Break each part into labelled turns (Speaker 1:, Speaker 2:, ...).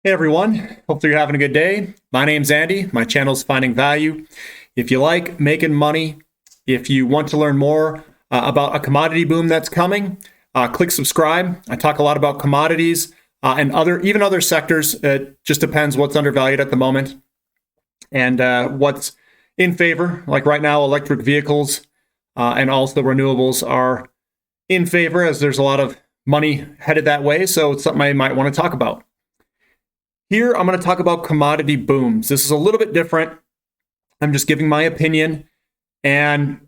Speaker 1: Hey everyone, hopefully you're having a good day. My name's Andy. My channel's Finding Value. If you like making money, if you want to learn more about a commodity boom that's coming, click subscribe. I talk a lot about commodities and even other sectors. It just depends what's undervalued at the moment and what's in favor. Like right now, electric vehicles and also renewables are in favor as there's a lot of money headed that way. So it's something I might want to talk about. Here, I'm going to talk about commodity booms. This is a little bit different. I'm just giving my opinion. And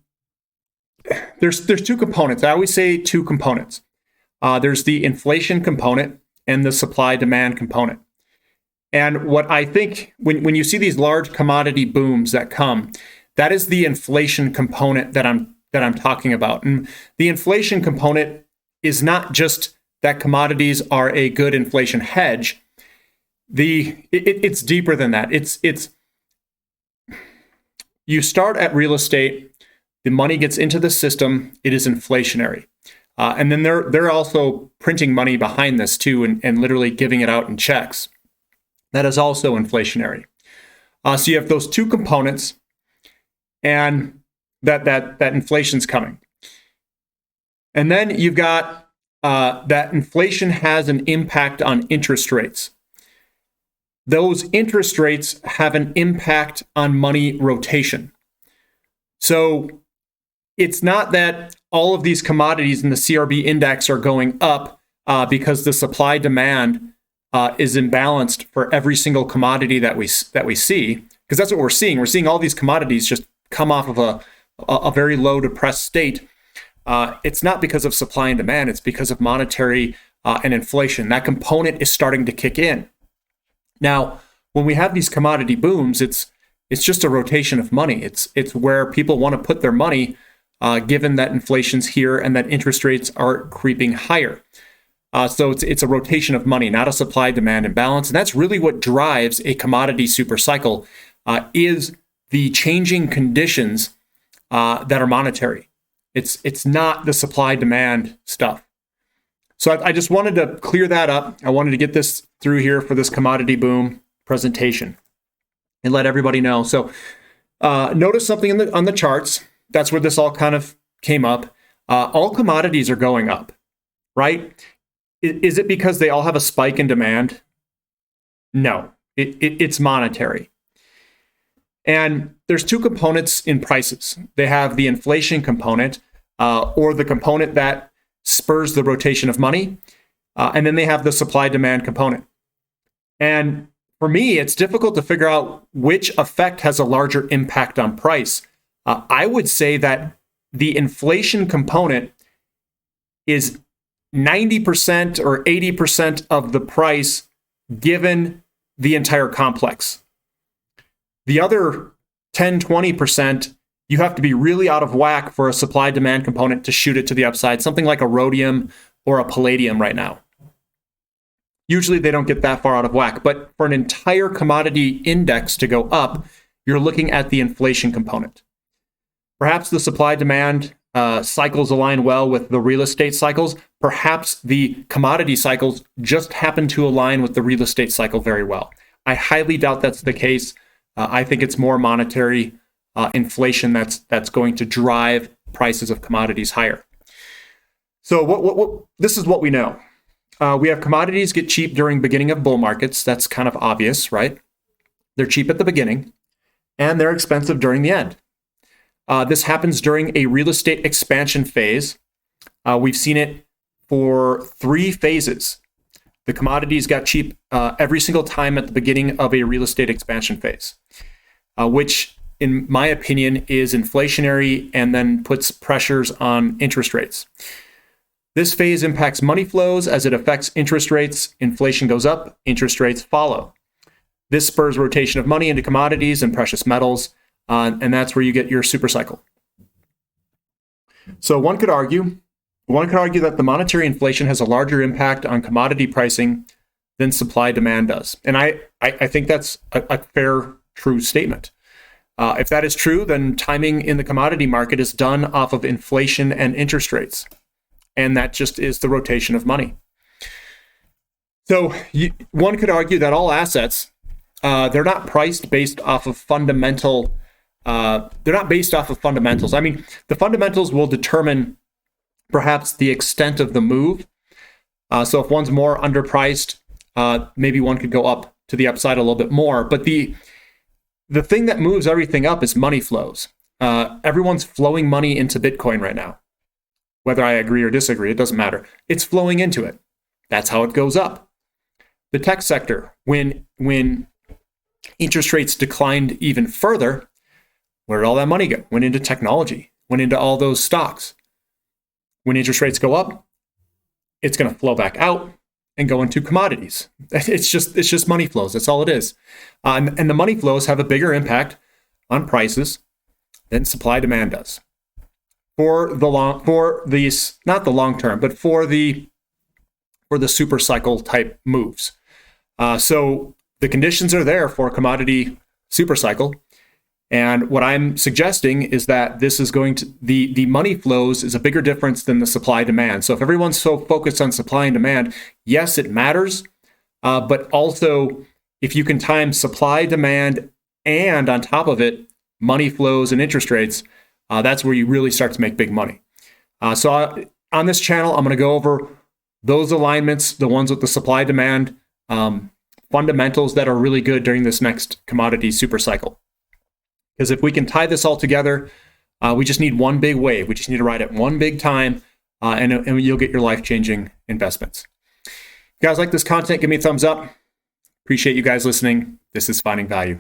Speaker 1: there's two components. I always say two components. There's the inflation component and the supply-demand component. And what I think, when you see these large commodity booms that come, that is the inflation component that I'm talking about. And the inflation component is not just that commodities are a good inflation hedge. It's deeper than that. It's you start at real estate, the money gets into the system, it is inflationary. And then they're also printing money behind this too and literally giving it out in checks. That is also inflationary. So you have those two components and that inflation's coming. And then you've got that inflation has an impact on interest rates. Those interest rates have an impact on money rotation. So it's not that all of these commodities in the CRB index are going up because the supply demand is imbalanced for every single commodity that we see, because that's what we're seeing. We're seeing all these commodities just come off of a very low depressed state. It's not because of supply and demand. It's because of monetary and inflation. That component is starting to kick in. Now, when we have these commodity booms, it's just a rotation of money. It's where people want to put their money, given that inflation's here and that interest rates are creeping higher. So it's a rotation of money, not a supply-demand imbalance. And that's really what drives a commodity super cycle, is the changing conditions that are monetary. It's not the supply-demand stuff. So I just wanted to clear that up. I wanted to get this through here for this commodity boom presentation and let everybody know. So notice something on the charts. That's where this all kind of came up. All commodities are going up, right? Is it because they all have a spike in demand? No, it's monetary. And there's two components in prices. They have the inflation component, or the component that spurs the rotation of money. And then they have the supply-demand component. And for me, it's difficult to figure out which effect has a larger impact on price. I would say that the inflation component is 90% or 80% of the price given the entire complex. The other 10, 20%, you have to be really out of whack for a supply-demand component to shoot it to the upside, something like a rhodium or a palladium right now. Usually they don't get that far out of whack, but for an entire commodity index to go up, you're looking at the inflation component. Perhaps the supply-demand cycles align well with the real estate cycles. Perhaps the commodity cycles just happen to align with the real estate cycle very well. I highly doubt that's the case. I think it's more monetary inflation that's going to drive prices of commodities higher. So this is what we know. We have commodities get cheap during beginning of bull markets. That's kind of obvious, right? They're cheap at the beginning, and they're expensive during the end. This happens during a real estate expansion phase. We've seen it for 3 phases. The commodities got cheap every single time at the beginning of a real estate expansion phase, which in my opinion is inflationary and then puts pressures on interest rates. This phase impacts money flows as it affects interest rates. Inflation goes up, interest rates follow. This spurs rotation of money into commodities and precious metals, and that's where you get your super cycle. So one could argue that the monetary inflation has a larger impact on commodity pricing than supply-demand does. And I think that's a fair, true statement. If that is true, then timing in the commodity market is done off of inflation and interest rates. And that just is the rotation of money. One could argue that all assets, they're not priced based off of fundamental. They're not based off of fundamentals. I mean, the fundamentals will determine perhaps the extent of the move. So if one's more underpriced, maybe one could go up to the upside a little bit more. But the thing that moves everything up is money flows. Everyone's flowing money into Bitcoin right now. Whether I agree or disagree, it doesn't matter. It's flowing into it. That's how it goes up. The tech sector, when interest rates declined even further, where did all that money go? Went into technology, went into all those stocks. When interest rates go up, it's going to flow back out and go into commodities. It's just money flows. That's all it is. And the money flows have a bigger impact on prices than supply demand does. For these, not the long term, but for the super cycle type moves. So the conditions are there for a commodity super cycle. And what I'm suggesting is that this is going to, the money flows is a bigger difference than the supply demand. So if everyone's so focused on supply and demand, yes, it matters. But also, if you can time supply, demand, and on top of it, money flows and interest rates, that's where you really start to make big money. So on this channel, I'm going to go over those alignments, the ones with the supply demand fundamentals that are really good during this next commodity super cycle. Because if we can tie this all together, we just need one big wave. We just need to ride it one big time, and you'll get your life-changing investments. If you guys like this content, give me a thumbs up. Appreciate you guys listening. This is Finding Value.